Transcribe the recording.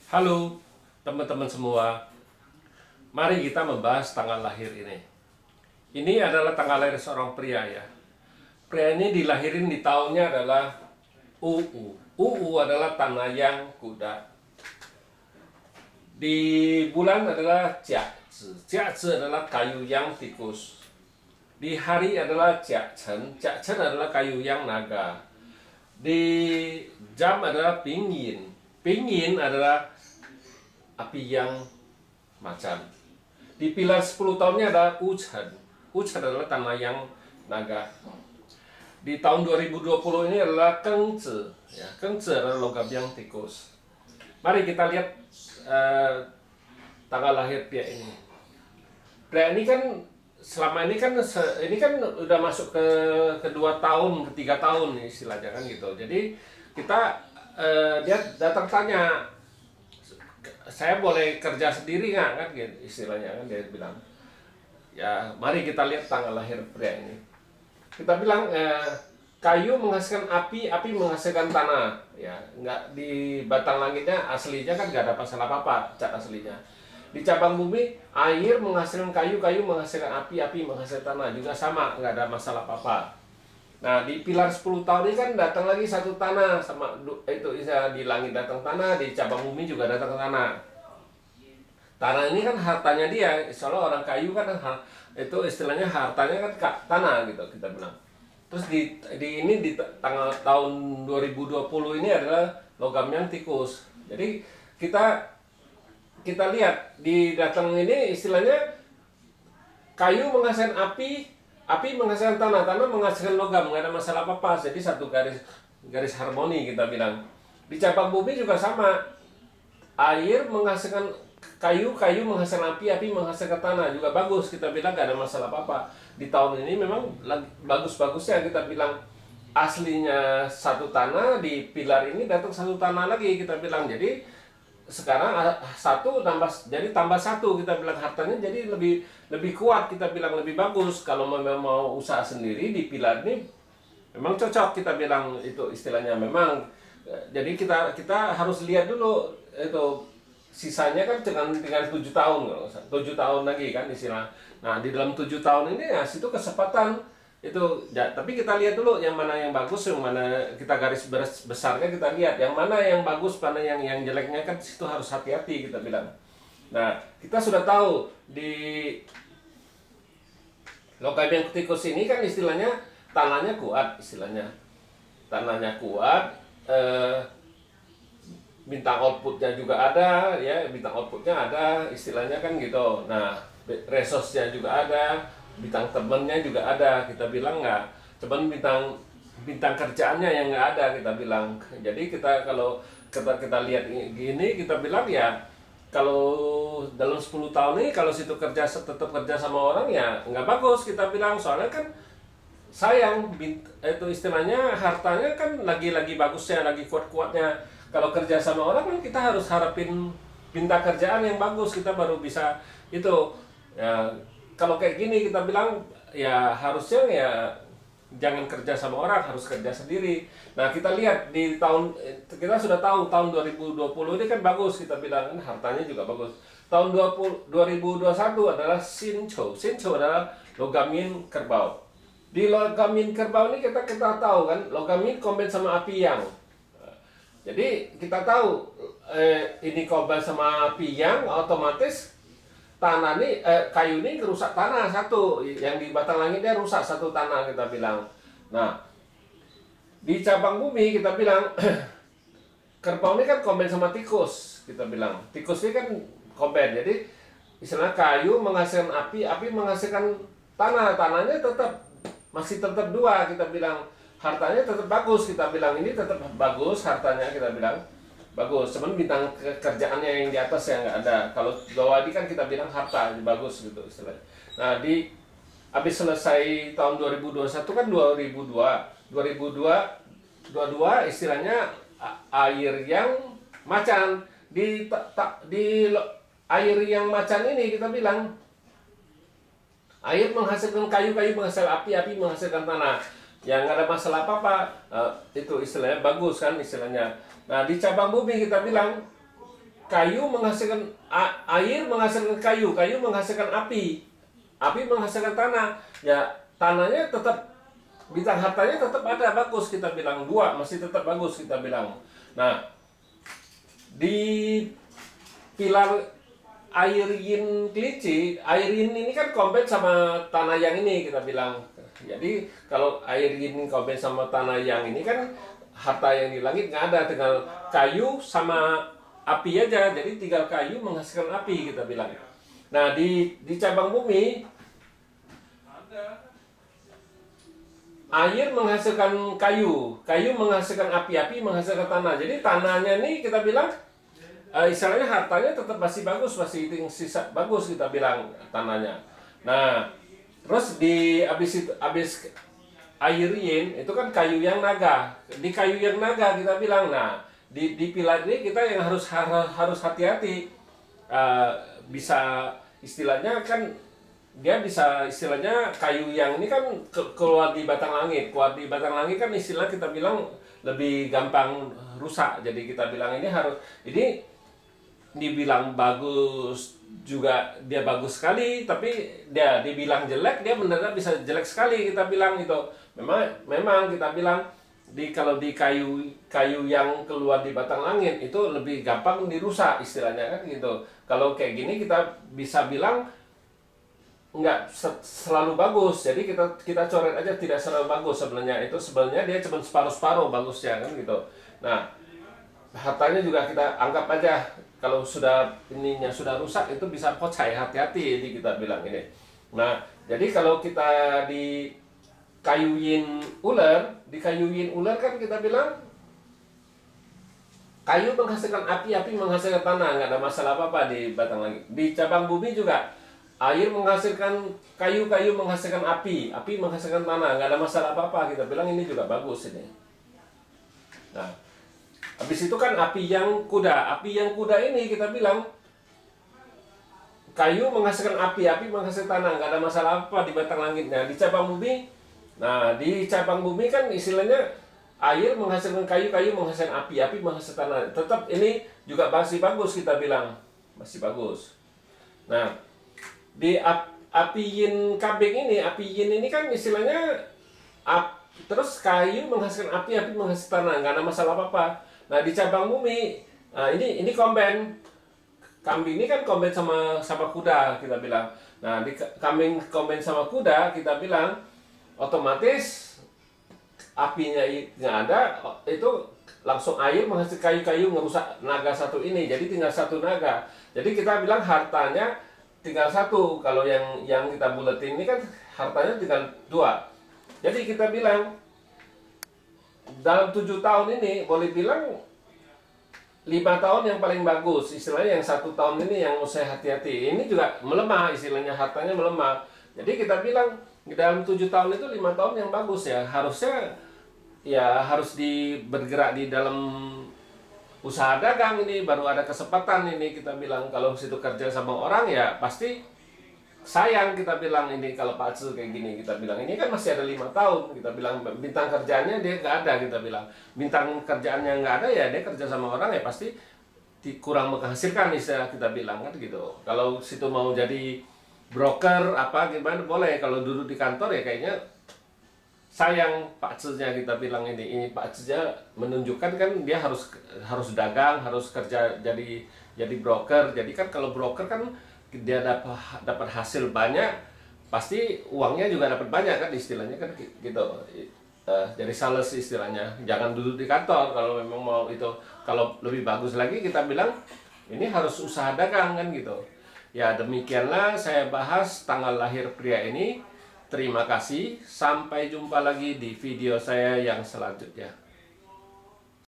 Halo teman-teman semua, mari kita membahas tanggal lahir ini. Ini adalah tanggal lahir seorang pria ya. Pria ini dilahirin di tahunnya adalah UU. UU adalah tanah yang kuda. Di bulan adalah Jiazi. Jiazi adalah kayu yang tikus. Di hari adalah Jiachen. Jiachen adalah kayu yang naga. Di jam adalah Pingyin. Pingyin adalah api yang macan. Di pilar 10 tahunnya ada Wuchen. Wuchen adalah tanah yang naga. Di tahun 2020 ini adalah Kengzi. Ya, Kengzi adalah logam yang tikus. Mari kita lihat tanggal lahir pria ini. Pria ini kan selama ini kan udah masuk ke kedua tahun, ketiga tahun istilahnya kan gitu. Jadi kita dia datang tanya, saya boleh kerja sendiri nggak kan gitu istilahnya kan, dia bilang ya mari kita lihat tanggal lahir pria ini. Kita bilang kayu menghasilkan api, api menghasilkan tanah ya, nggak di batang langitnya aslinya kan nggak ada masalah apa-apa cat aslinya. Di cabang bumi air menghasilkan kayu, kayu menghasilkan api, api menghasilkan tanah juga sama, nggak ada masalah apa-apa. Nah di pilar 10 tahun ini kan datang lagi satu tanah, sama itu di langit datang tanah, di cabang bumi juga datang tanah. Tanah ini kan hartanya dia, soalnya orang kayu kan itu istilahnya hartanya kan tanah gitu kita bilang. Terus di tanggal tahun 2020 ini adalah logam yang tikus. Jadi kita lihat di datang ini istilahnya kayu menghasilkan api, api menghasilkan tanah, tanah menghasilkan logam, nggak ada masalah apa-apa. Jadi satu garis harmoni kita bilang. Di cabang bumi juga sama. Air menghasilkan kayu, kayu menghasilkan api, api menghasilkan tanah, juga bagus. Kita bilang nggak ada masalah apa-apa. Di tahun ini memang bagus-bagusnya kita bilang. Aslinya satu tanah, di pilar ini datang satu tanah lagi kita bilang. Jadi sekarang satu tambah satu kita bilang, hartanya jadi lebih kuat kita bilang, lebih bagus. Kalau memang mau usaha sendiri di pilar ini memang cocok kita bilang, itu istilahnya memang. Jadi kita harus lihat dulu itu sisanya kan dengan 7 tahun, 7 tahun lagi kan istilah. Nah di dalam 7 tahun ini ya situ kesempatan itu ya, tapi kita lihat dulu yang mana yang bagus, yang mana kita garis besarnya, kita lihat yang mana yang bagus, mana yang jeleknya kan situ harus hati-hati kita bilang. Nah kita sudah tahu di logam yang tikus ini kan istilahnya tanahnya kuat, istilahnya tanahnya kuat, bintang outputnya juga ada ya, bintang outputnya ada istilahnya kan gitu. Nah resosnya juga ada, bintang temennya juga ada kita bilang, nggak cuman bintang kerjaannya yang nggak ada kita bilang. Jadi kalau kita lihat gini kita bilang ya, kalau dalam 10 tahun ini kalau situ tetap kerja sama orang ya nggak bagus kita bilang, soalnya kan sayang itu istilahnya hartanya kan lagi bagusnya, lagi kuatnya. Kalau kerja sama orang kan kita harus harapin bintang kerjaan yang bagus, kita baru bisa itu ya. Kalau kayak gini kita bilang ya harusnya ya jangan kerja sama orang, harus kerja sendiri. Nah kita lihat di kita sudah tahu tahun 2020 ini kan bagus kita bilang, kan hartanya juga bagus. Tahun 2021 adalah Sincho. Sincho adalah logamin kerbau. Di logamin kerbau ini kita tahu kan, logamin kombin sama api yang. Jadi kita tahu ini kombin sama api yang, otomatis tanah ini, kayu ini rusak tanah satu, yang di batang langitnya rusak satu tanah kita bilang. Nah di cabang bumi kita bilang kerbau ini kan kombin sama tikus kita bilang. Tikus ini kan kombin, jadi istilah kayu menghasilkan api, api menghasilkan tanah, tanahnya masih tetap dua kita bilang. Hartanya tetap bagus kita bilang, ini tetap bagus hartanya kita bilang bagus, cuman bintang kerjaannya yang di atas yang nggak ada. Kalau bawah ini kan kita bilang harta bagus gitu istilahnya. Nah habis selesai tahun 2021 kan 2022 istilahnya air yang macan. Di air yang macan ini kita bilang air menghasilkan kayu, kayu menghasilkan api, api menghasilkan tanah. Yang nggak ada masalah apa-apa, itu istilahnya bagus kan istilahnya. Nah di cabang bumi kita bilang kayu menghasilkan air, menghasilkan kayu, kayu menghasilkan api, api menghasilkan tanah. Ya tanahnya tetap, bintang hartanya tetap ada, bagus kita bilang, dua masih tetap bagus kita bilang. Nah, di pilar air yin kelinci, air yin ini kan kompet sama tanah yang ini kita bilang. Jadi kalau air yin kompet sama tanah yang ini kan harta yang di langit nggak ada, tinggal kayu sama api aja. Jadi tinggal kayu menghasilkan api kita bilang. Nah di cabang bumi air menghasilkan kayu, kayu menghasilkan api, api menghasilkan tanah. Jadi tanahnya nih kita bilang istilahnya hartanya tetap masih bagus, masih sisa bagus kita bilang tanahnya. Nah terus di abis air yin itu kan kayu yang naga, di kayu yang naga kita bilang. Nah di pilar ini kita yang harus hati-hati. Bisa istilahnya kan dia bisa istilahnya kayu yang ini kan keluar di batang langit. Keluar di batang langit kan istilah kita bilang lebih gampang rusak. Jadi kita bilang ini harus, ini dibilang bagus juga dia bagus sekali, tapi dia dibilang jelek dia benar-benar bisa jelek sekali kita bilang itu. Memang kita bilang kalau di kayu yang keluar di batang langit itu lebih gampang dirusak istilahnya kan gitu. Kalau kayak gini kita bisa bilang nggak selalu bagus, jadi kita coret aja tidak selalu bagus sebenarnya. Itu sebenarnya dia cuma separuh-separuh bagusnya kan gitu. Nah hartanya juga kita anggap aja kalau sudah ininya sudah rusak itu bisa pocai, hati-hati ini kita bilang ini. Nah jadi kalau kita di kayu yin ular, di kayu yin ular kan kita bilang kayu menghasilkan api, api menghasilkan tanah, nggak ada masalah apa-apa di batang langit. Di cabang bumi juga air menghasilkan kayu, kayu menghasilkan api, api menghasilkan tanah, nggak ada masalah apa-apa. Kita bilang ini juga bagus ini. Nah, habis itu kan api yang kuda. Api yang kuda ini kita bilang kayu menghasilkan api, api menghasilkan tanah, nggak ada masalah apa di batang langitnya. Di cabang bumi, nah di cabang bumi kan istilahnya air menghasilkan kayu, kayu menghasilkan api, api menghasilkan tanah. Tetap ini juga masih bagus kita bilang, masih bagus. Nah di api yin kambing ini, api yin ini kan istilahnya terus kayu menghasilkan api, api menghasilkan tanah, nggak ada masalah apa-apa. Nah di cabang bumi, nah ini komben, kambing ini kan komben sama kuda kita bilang. Nah di kambing komben sama kuda kita bilang otomatis apinya nggak ada, itu langsung air menghasilkan kayu-kayu ngerusak naga satu ini, jadi tinggal satu naga. Jadi kita bilang hartanya tinggal satu. Kalau yang kita buletin ini kan hartanya tinggal dua. Jadi kita bilang dalam 7 tahun ini boleh bilang 5 tahun yang paling bagus. Istilahnya yang 1 tahun ini yang saya hati-hati. Ini juga melemah, istilahnya hartanya melemah. Jadi kita bilang dalam 7 tahun itu 5 tahun yang bagus ya. Harusnya ya harus bergerak di dalam usaha dagang ini, baru ada kesempatan ini kita bilang. Kalau situ kerja sama orang ya pasti sayang kita bilang ini. Kalau Pak Acil kayak gini kita bilang ini kan masih ada 5 tahun kita bilang, bintang kerjaannya dia nggak ada kita bilang, bintang kerjaannya nggak ada ya dia kerja sama orang ya pasti kurang menghasilkan istilah kita bilang kan gitu. Kalau situ mau jadi broker apa gimana boleh, kalau duduk di kantor ya kayaknya sayang Pak Acilnya kita bilang ini Pak Acilnya menunjukkan kan dia harus dagang, harus kerja jadi broker. Jadi kan kalau broker kan dia dapat hasil banyak, pasti uangnya juga dapat banyak kan istilahnya kan gitu. Jadi sales istilahnya, jangan duduk di kantor kalau memang mau itu. Kalau lebih bagus lagi kita bilang ini harus usaha dagang kan gitu. Ya demikianlah saya bahas tanggal lahir pria ini. Terima kasih, sampai jumpa lagi di video saya yang selanjutnya.